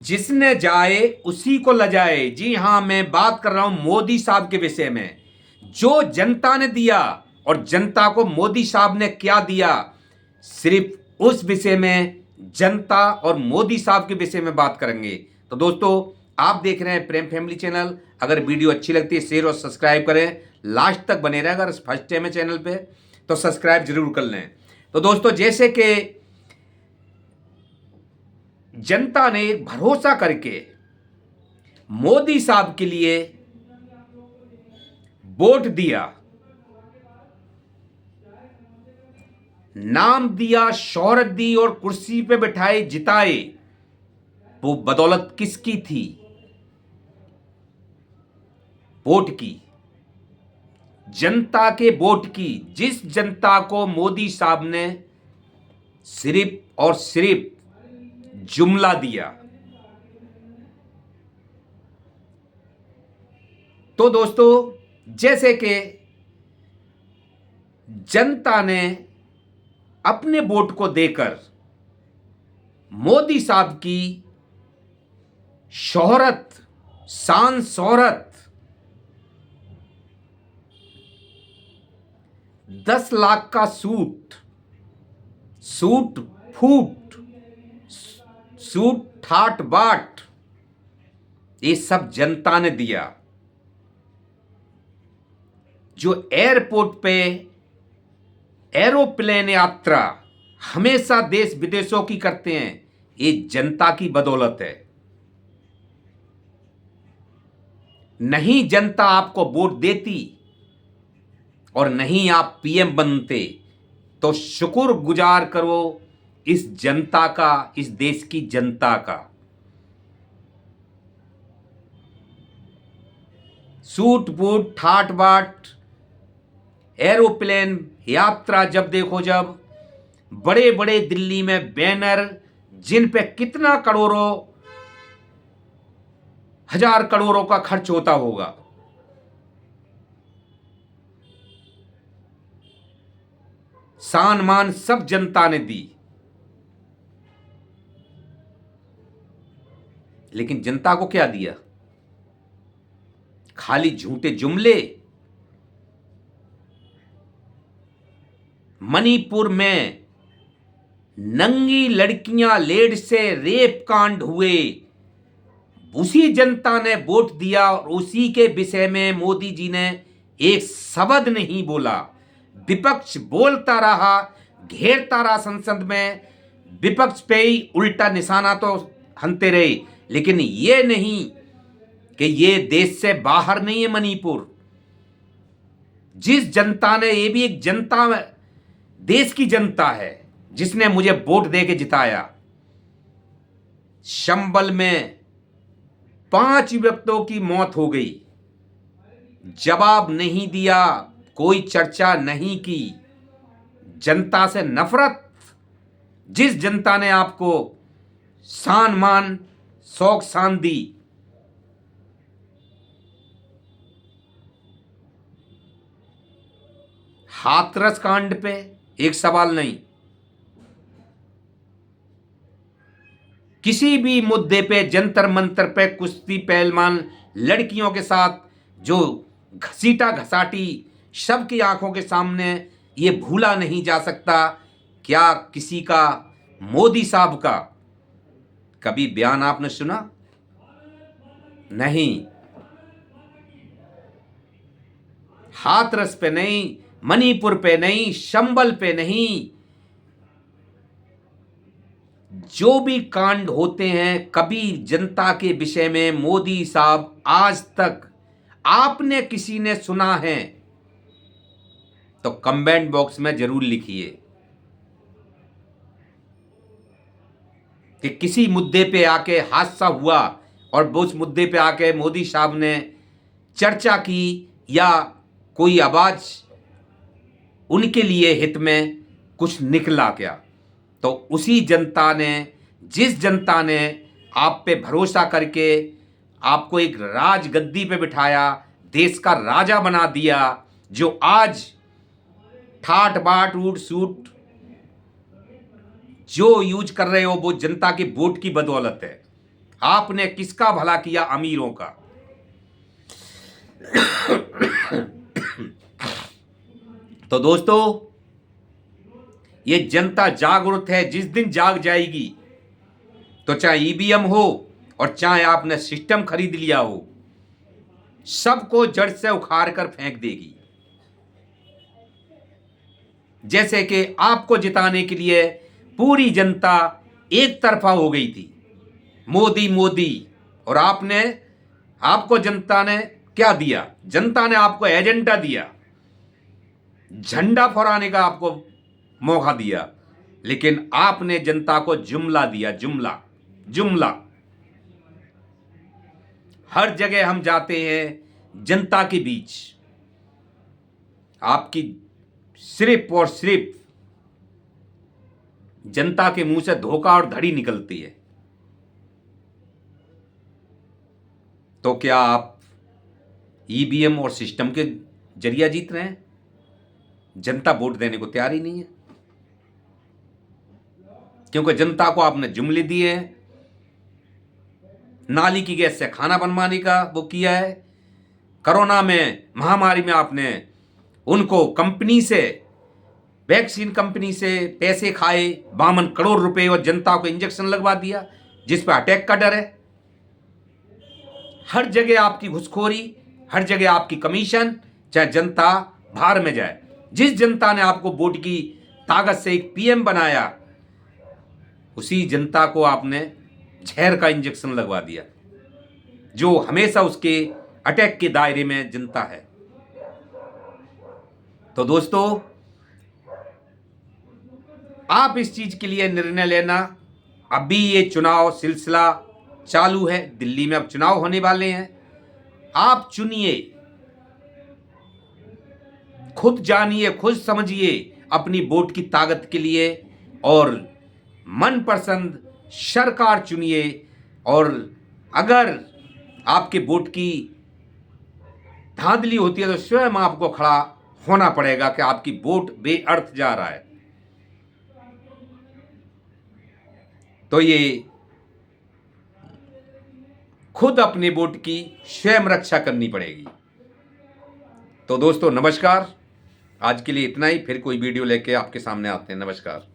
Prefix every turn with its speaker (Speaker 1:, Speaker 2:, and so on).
Speaker 1: जिसने जाए उसी को लजाए। जी हां, मैं बात कर रहा हूं मोदी साहब के विषय में। जो जनता ने दिया और जनता को मोदी साहब ने क्या दिया, सिर्फ उस विषय में जनता और मोदी साहब के विषय में बात करेंगे। तो दोस्तों, आप देख रहे हैं प्रेम फैमिली चैनल। अगर वीडियो अच्छी लगती है शेयर और सब्सक्राइब करें, लास्ट तक बने रहे। अगर फर्स्ट टाइम है चैनल पे तो सब्सक्राइब जरूर कर लें। तो दोस्तों, जैसे कि जनता ने एक भरोसा करके मोदी साहब के लिए वोट दिया, नाम दिया, शोहरत दी और कुर्सी पे बिठाए, जिताए, वो बदौलत किसकी थी? वोट की, जनता के वोट की। जिस जनता को मोदी साहब ने सिर्फ और सिर्फ जुमला दिया। तो दोस्तों, जैसे कि जनता ने अपने वोट को देकर मोदी साहब की शोहरत, शान शोहरत, 10 लाख का सूट, सूट फूट, सूट ठाट बाट, ये सब जनता ने दिया। जो एयरपोर्ट पे एरोप्लेन यात्रा हमेशा देश विदेशों की करते हैं, ये जनता की बदौलत है। नहीं जनता आपको वोट देती और नहीं आप पीएम बनते, तो शुक्र गुजार करो इस जनता का, इस देश की जनता का। सूट बूट ठाट बाट, एरोप्लेन यात्रा, जब देखो जब बड़े बड़े दिल्ली में बैनर, जिन पे कितना करोड़ों, हजार करोड़ों का खर्च होता होगा। शान मान सब जनता ने दी, लेकिन जनता को क्या दिया? खाली झूठे जुमले। मणिपुर में नंगी लड़कियां लेड से रेप कांड हुए, उसी जनता ने वोट दिया और उसी के विषय में मोदी जी ने एक शब्द नहीं बोला। विपक्ष बोलता रहा, घेरता रहा संसद में, विपक्ष पे ही उल्टा निशाना तो हनते रहे, लेकिन ये नहीं कि ये देश से बाहर नहीं है मणिपुर। जिस जनता ने, ये भी एक जनता, देश की जनता है जिसने मुझे वोट देके जिताया। संबल में 5 व्यक्तियों की मौत हो गई, जवाब नहीं दिया, कोई चर्चा नहीं की। जनता से नफरत। जिस जनता ने आपको शान मान शौक शान दी, हाथरस कांड पे एक सवाल नहीं, किसी भी मुद्दे पे, जंतर मंतर पे कुश्ती पहलवान लड़कियों के साथ जो घसीटा घसाटी सबकी आंखों के सामने, ये भूला नहीं जा सकता। क्या किसी का, मोदी साहब का कभी बयान आपने सुना? नहीं। हाथरस पे नहीं, मणिपुर पे नहीं, संबल पे नहीं, जो भी कांड होते हैं, कभी जनता के विषय में मोदी साहब आज तक आपने किसी ने सुना है तो कमेंट बॉक्स में जरूर लिखिए कि किसी मुद्दे पे आके हादसा हुआ और उस मुद्दे पे आके मोदी साहब ने चर्चा की या कोई आवाज उनके लिए हित में कुछ निकला क्या। तो उसी जनता ने, जिस जनता ने आप पे भरोसा करके आपको एक राजगद्दी पे बिठाया, देश का राजा बना दिया, जो आज ठाट बाट रूट सूट जो यूज कर रहे हो, वो जनता की वोट की बदौलत है। आपने किसका भला किया? अमीरों का। तो दोस्तों, ये जनता जागरूक है। जिस दिन जाग जाएगी तो चाहे ईवीएम हो और चाहे आपने सिस्टम खरीद लिया हो, सबको जड़ से उखाड़ कर फेंक देगी। जैसे कि आपको जिताने के लिए पूरी जनता एक तरफा हो गई थी, मोदी मोदी, और आपको जनता ने क्या दिया? जनता ने आपको एजेंडा दिया, झंडा फहराने का आपको मौका दिया, लेकिन आपने जनता को जुमला दिया। जुमला जुमला। हर जगह हम जाते हैं जनता के बीच, आपकी सिर्फ और सिर्फ जनता के मुंह से धोखा और धड़ी निकलती है। तो क्या आप ईवीएम और सिस्टम के जरिए जीत रहे हैं? जनता वोट देने को तैयार ही नहीं है, क्योंकि जनता को आपने जुमले दिए हैं। नाली की गैस से खाना बनवाने का वो किया है। कोरोना में, महामारी में आपने उनको कंपनी से, वैक्सीन कंपनी से पैसे खाए, 52 करोड़ रुपए, और जनता को इंजेक्शन लगवा दिया जिस पर अटैक का डर है। हर जगह आपकी घुसखोरी, हर जगह आपकी कमीशन, चाहे जनता बाहर में जाए। जिस जनता ने आपको वोट की ताकत से एक पीएम बनाया, उसी जनता को आपने जहर का इंजेक्शन लगवा दिया, जो हमेशा उसके अटैक के दायरे में जनता है। तो दोस्तों, आप इस चीज के लिए निर्णय लेना। अभी ये चुनाव सिलसिला चालू है, दिल्ली में अब चुनाव होने वाले हैं। आप चुनिए, खुद जानिए, खुद समझिए अपनी वोट की ताकत के लिए, और मनपसंद सरकार चुनिए। और अगर आपके वोट की धांधली होती है तो स्वयं आपको खड़ा होना पड़ेगा कि आपकी वोट बेअर्थ जा रहा है। तो ये खुद अपने वोट की स्वयं रक्षा करनी पड़ेगी। तो दोस्तों, नमस्कार। आज के लिए इतना ही। फिर कोई वीडियो लेके आपके सामने आते हैं। नमस्कार।